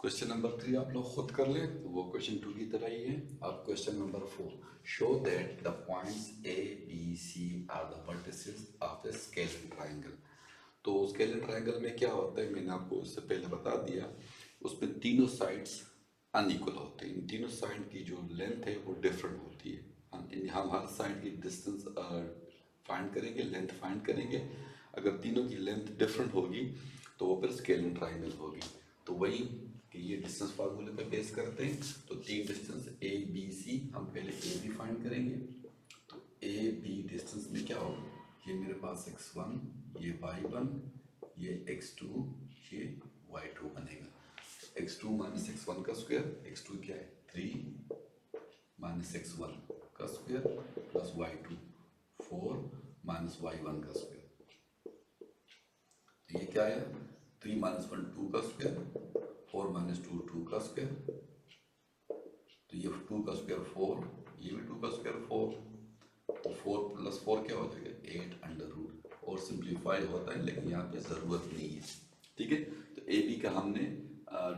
Question number 3 आप लोग खुद कर लें तो वो क्वेश्चन 2 की तरह ही है। अब question number 4, show that the points A B C are the vertices of a scalene triangle. तो स्केलर ट्राइंगल में क्या होता है, मैंने आपको उससे पहले बता दिया। उसमें तीनों साइड्स अनइक्वल होते हैं। इन तीनों साइड की जो लेंथ है वो डिफरेंट होती है। हम हर साइड की डिस्टेंस फाइंड करेंगे, लेंथ फाइंड करेंगे। अगर तीनों की लेंथ डिफरेंट होगी तो वो फिर स्केलर ट्राइंगल होगी। तो वही कि ये डिस्टेंस फार्मूले पे बेस करते हैं। तो तीन डिस्टेंस ए बी सी, हम पहले ए बी फाइंड करेंगे। तो ए बी डिस्टेंस में क्या होगा, ये मेरे पास x1, ये y1, ये x2, ये y2 बनेगा। x2 माइनस x1 का स्क्वायर, x2 क्या है 3 माइनस x1 का square plus y2 4 minus y1 का स्क्वायर। तो ये क्या है 3 माइनस 1 2 का स्क्वायर, 4 माइनस 2 2 का स्क्वायर। तो ये 2 का स्क्वायर 4, ये भी 2 का स्क्वायर 4। तो 4 प्लस 4 क्या हो जाएगा 8 अंडर रूट। और सिंप्लीफाई होता है लेकिन यहाँ पे ज़रूरत नहीं है। ठीक है, तो ए बी का हमने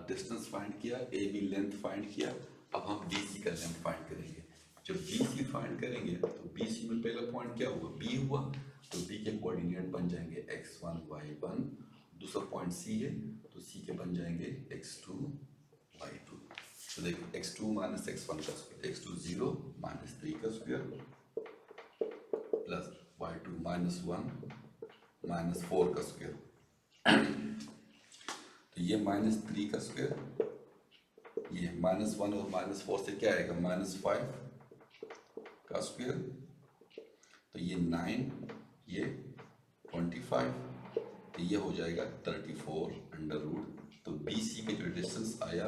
डिस्टेंस फाइंड किया, ए बी लेंथ फाइंड किया। अब हम बी सी का लेंथ फाइंड करेंगे। जब बी सी फाइंड करेंगे तो बी सी में पहला पॉइंट क्या हुआ बी हुआ, तो बी के कोऑर्डिनेट बन जाएंगे x1 y1। दूसरा पॉइंट सी है तो सी के बन जाएंगे x2 y2। तो देखिए x2 माइनस x1 का स्क्वायर, x2 0 माइनस 3 का square plus y2 minus 1 minus 4 का स्क्वायर। तो ये माइनस 3 का स्क्वायर, ये माइनस 1 और माइनस 4 से क्या आएगा -5 का स्क्वायर। तो ये 9, ये 25, तो ये हो जाएगा 34 अंडर रूट। तो बी सी का जो डिस्टेंस आया,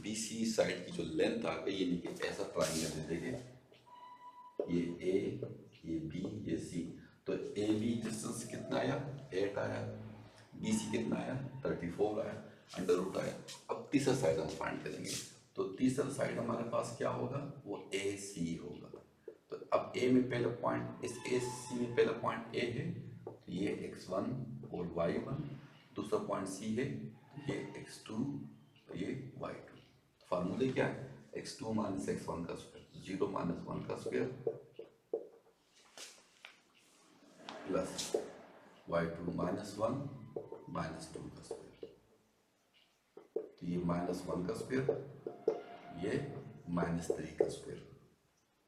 बी सी साइड की जो लेंथ आ गई, यानी कि ऐसा ट्राइंगल है। देखिए ये ए, ये बी, ये सी। तो ए बी डिस्टेंस कितना आया 8 आया, बी सी कितना आया 34 आया, अंडर रूट आया। अब तीसरा साइड हम फाइंड करेंगे। तो तीसरा साइड हमारे पास क्या होगा, वो ए सी होगा। तो अब ए में पहला पॉइंट, इस ए सी में पहला पॉइंट ए है, तो ये x1 और y1। दूसरा पॉइंट सी है, तो ये x2 और ये y2। तो फार्मूले क्या है x2 माइनस x1 का स्क्वायर, 0 माइनस 1 का square plus y2 minus 1 minus 2 का स्क्वायर। तो ये माइनस 1 का स्क्वायर, ये माइनस 3 का स्क्वायर।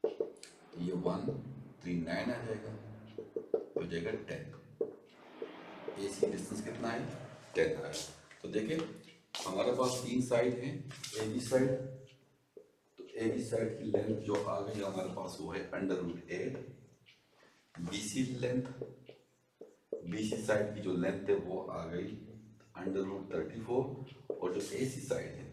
तो ये 1 3 9 आ जाएगा, हो जाएगा 10। ए सी डिस्टेंस कितना है 10 आया। तो देखिए हमारे पास तीन साइड हैं, ए बी साइड। तो ए बी साइड की लेंथ जो आ गई हमारे पास वो है under root 8। B C length, B C side की जो लेंथ है वो आ गई अंडर रूट 34। और जो ए सी साइड है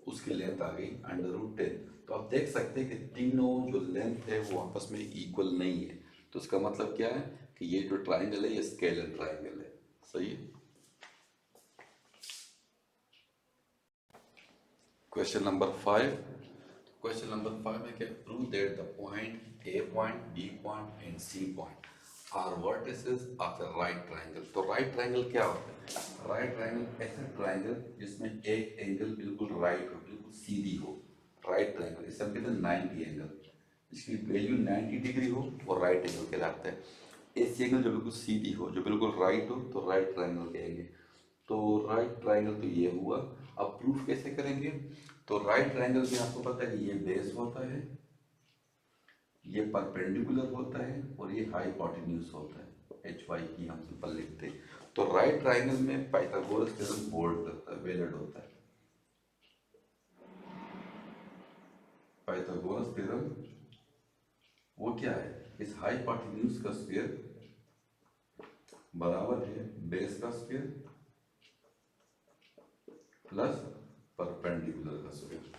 उसकी लेंथ आ गई अंडर रूट 10। तो आप देख सकते हैं कि तीनों जो लेंथ है वो आपस में इक्वल नहीं है। तो इसका मतलब क्या है कि ये जो ट्राइंगल है ये स्केलर ट्राइंगल है। सही है। क्वेश्चन नंबर 5, क्वेश्चन नंबर 5 में क्या, prove that the point A point, B point and C point are vertices of a right triangle. तो राइट ट्राइंगल क्या होता है, राइट ट्राइंगल ऐसा ट्राइंगल जिसमें एक एंगल बिल्कुल राइट हो, बिल्कुल सीधी हो। राइट ट्राइंगल इसे हम कहते हैं 90 एंगल, इसकी वैल्यू 90 डिग्री हो और राइट एंगल कहलाता है। ऐसी एंगल जो बिल्कुल सीधी हो, जो बिल्कुल राइट हो, तो राइट ट्राइंगल कहेंगे। तो राइट ट्राइंगल तो ये हुआ। अब प्रूफ कैसे करेंगे, तो राइट ट्राइंगल में आपको पता है कि ये बेस होता है, ये परपेंडिकुलर होता है और ये हाइपोटेन्यूज होता है, एच वाई की हम सिंपल लिखते हैं। तो राइट ट्राइंगल में पाइथागोरस थ्योरम होल्ड करता है, वैलिड होता है। पाइथागोरस थ्योरम वो क्या है, इस हाइपोटेन्यूज का स्क्वायर बराबर है बेस का स्क्वायर प्लस परपेंडिकुलर का स्क्वायर।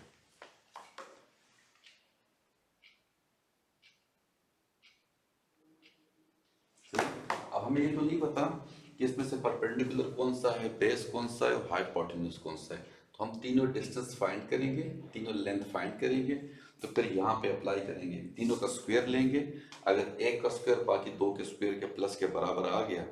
अब हमें ये तो नहीं पता कि इसमें से परपेंडिकुलर कौन सा है, बेस कौन सा है और हाइपोटेन्यूज कौन सा है। तो हम तीनों डिस्टेंस फाइंड करेंगे, तीनों लेंथ फाइंड करेंगे। तो फिर यहाँ पे अप्लाई करेंगे, तीनों का स्क्वायर लेंगे। अगर एक का स्क्वायर बाकी दो के स्क्वायर के प्लस के बराबर आ गया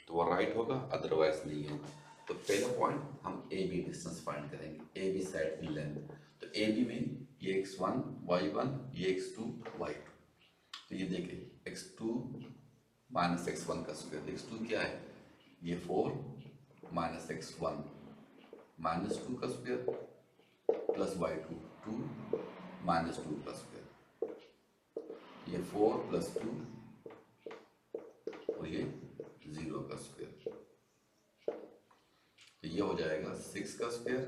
तो वो राइट होगा, अदरवाइज नहीं होगा। तो पहला पॉइंट हम ए बी डिस्टेंस फाइंड करेंगे, ए बी साइड की लेंथ। तो ए बी में ये x1 y1 ये x2 y2। तो ये देखिए x2 माइनस x1 का स्क्वायर, x2 क्या है ये 4 माइनस x1 माइनस 2 का स्क्वायर प्लस y2 2 माइनस 2 का स्क्वायर, ये 4 प्लस 2 और ये 0 का स्क्वायर। तो ये हो जाएगा 6 का स्क्वायर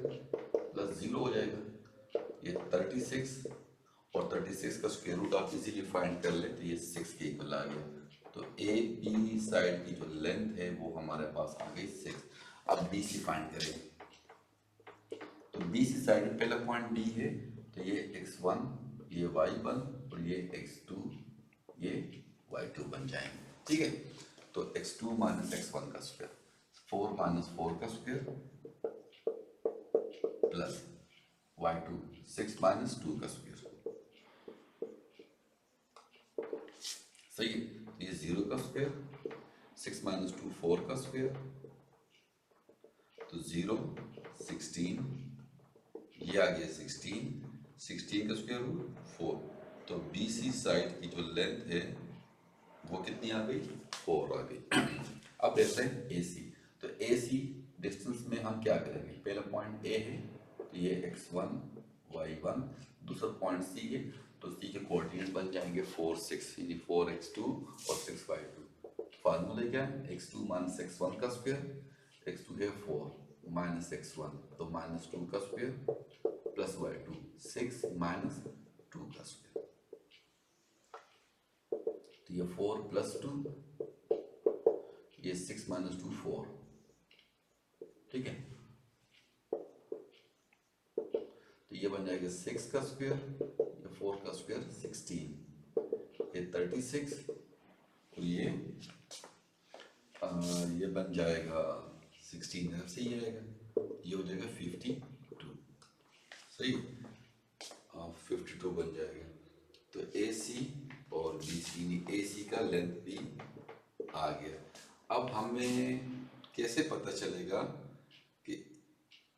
प्लस 0 हो जाएगा ये 36 और 36 का स्क्वायर रूट आप इजीली फाइंड कर ले, तो ये 6 के इक्वल आ गया। तो ए बी साइड की जो लेंथ है वो हमारे पास आ गई 6। अब बी सी फाइंड करेंगे। तो बी सी साइड में पहला पॉइंट बी है, तो ये x1 ये y1 और ये x2 ये y2 बन जाएंगे, ठीक है। तो x2 माइनस x1 का स्क्वायर 4 माइनस 4 का स्क्वायर प्लस y2 6 माइनस 2 का स्क्वायर, सही है। ये 0 का स्क्वायर 6 माइनस 2 4 का स्क्वायर, तो 0 16 ये आ गया 16 का स्क्वायर रूट 4। तो बी सी साइड की जो लेंथ है वो कितनी आ गई 4 आ गई। अब देखते हैं ए सी। तो ए सी डिस्टेंस में हम क्या करेंगे, पहला पॉइंट ए है तो ये x1 y1, दूसरा पॉइंट सी है तो सी के कोऑर्डिनेट बन जाएंगे 4 6 यानी 4x2 और 6y2। फार्मूला क्या है x2 माइनस x1 का स्क्वायर, x2 है 4 माइनस x1 तो माइनस 2 का स्क्वायर प्लस y2 6 माइनस 2 का स्क्वायर, तो ये 4 प्लस 2 ये 6 माइनस 2 4, ठीक है। तो ये बन जाएगा 6 का स्क्वायर, ये 4 का स्क्वायर 16, ये 36 और ये बन जाएगा 16 से ही आएगा, ये हो जाएगा 52, सही 52 बन जाएगा। तो ए सी और बी सी, ए सी का लेंथ भी आ गया। अब हमें कैसे पता चलेगा कि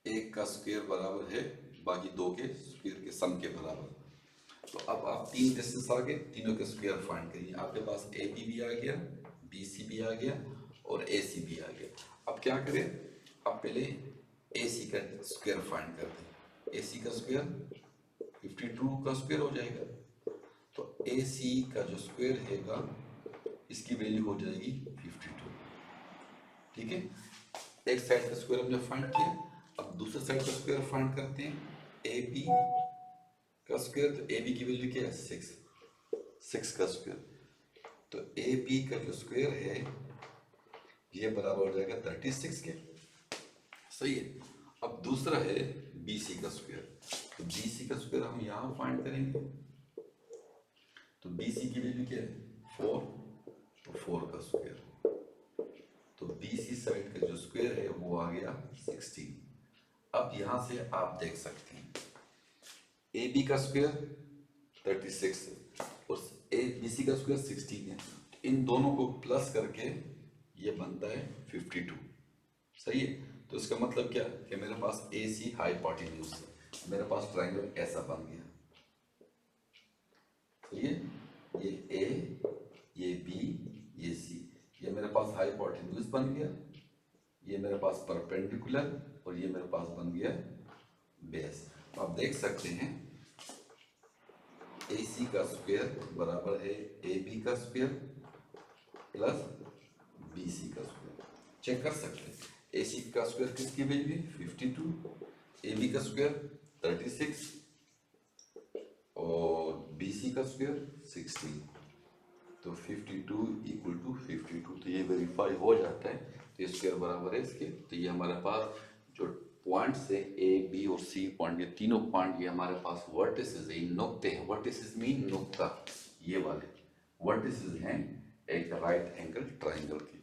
एक का स्क्वायर बराबर है बाकी दो के स्क्वायर के सम के बराबर। तो अब आप तीन डिस्टेंस आ गए, तीनों के स्क्वायर फाइंड करिए। आपके पास ए बी भी आ गया, बी सी भी आ गया और ए सी भी आ गया। अब क्या करें, अब पहले ए सी का स्क्वायर फाइंड करते हैं। ए सी का स्क्वायर 52 का स्क्वायर हो जाएगा, तो ए सी का जो स्क्वायर हैगा इसकी वैल्यू हो जाएगी 52, ठीक है। एक साइड का स्क्वायर हमने फाइंड किया, अब दूसरे साइड का स्क्वायर फाइंड करते हैं। ए बी का स्क्वायर, तो ए बी की वैल्यू क्या है 6 का स्क्वायर, तो ए बी का जो स्क्वायर है ये बराबर हो जाएगा 36 के, सही है। अब दूसरा है बी सी का स्क्वायर, तो बी सी का स्क्वायर हम यहाँ फाइंड करेंगे। तो बी सी की वैल्यू क्या है 4, तो 4 का स्क्वायर, तो बी सी साइड का जो स्क्वायर है वो आ गया 16। अब यहाँ से आप देख सकते हैं ए बी का स्क्वायर 36 है और ए बी सी का स्क्वायर 16 है, इन दोनों को प्लस करके ये बनता है 52, सही है। तो इसका मतलब क्या कि मेरे पास ए सी हाइपोटेन्यूज है, मेरे पास ट्रायंगल ऐसा बन गया, सही है। ये ए, ये बी, ये सी, ये मेरे पास हाइपोटेन्यूज बन गया, ये मेरे पास परपेंडिकुलर और ये मेरे पास बन गया बेस। तो आप देख सकते हैं ए सी का स्क्वायर बराबर है ए बी का स्क्वायर प्लस बी सी का स्क्वायर। चेक कर सकते हैं ए सी का स्क्वायर किसकी वैल्यू है 52, ए बी का स्क्वायर 36 और बी सी का स्क्वायर 16, तो 52 इक्वल टू 52, तो ये वेरीफाई हो जाता है, तो स्क्वायर बराबर है इसके। तो ये हमारे पास जो पॉइंट्स है ए बी और सी पॉइंट, ये तीनों पॉइंट ये हमारे पास वर्टिसेस है, नुक्ते हैं। वर्टिसेस मीन नुक्ता, ये वाले वर्टिसेस हैं एक राइट एंगल ट्रायंगल के।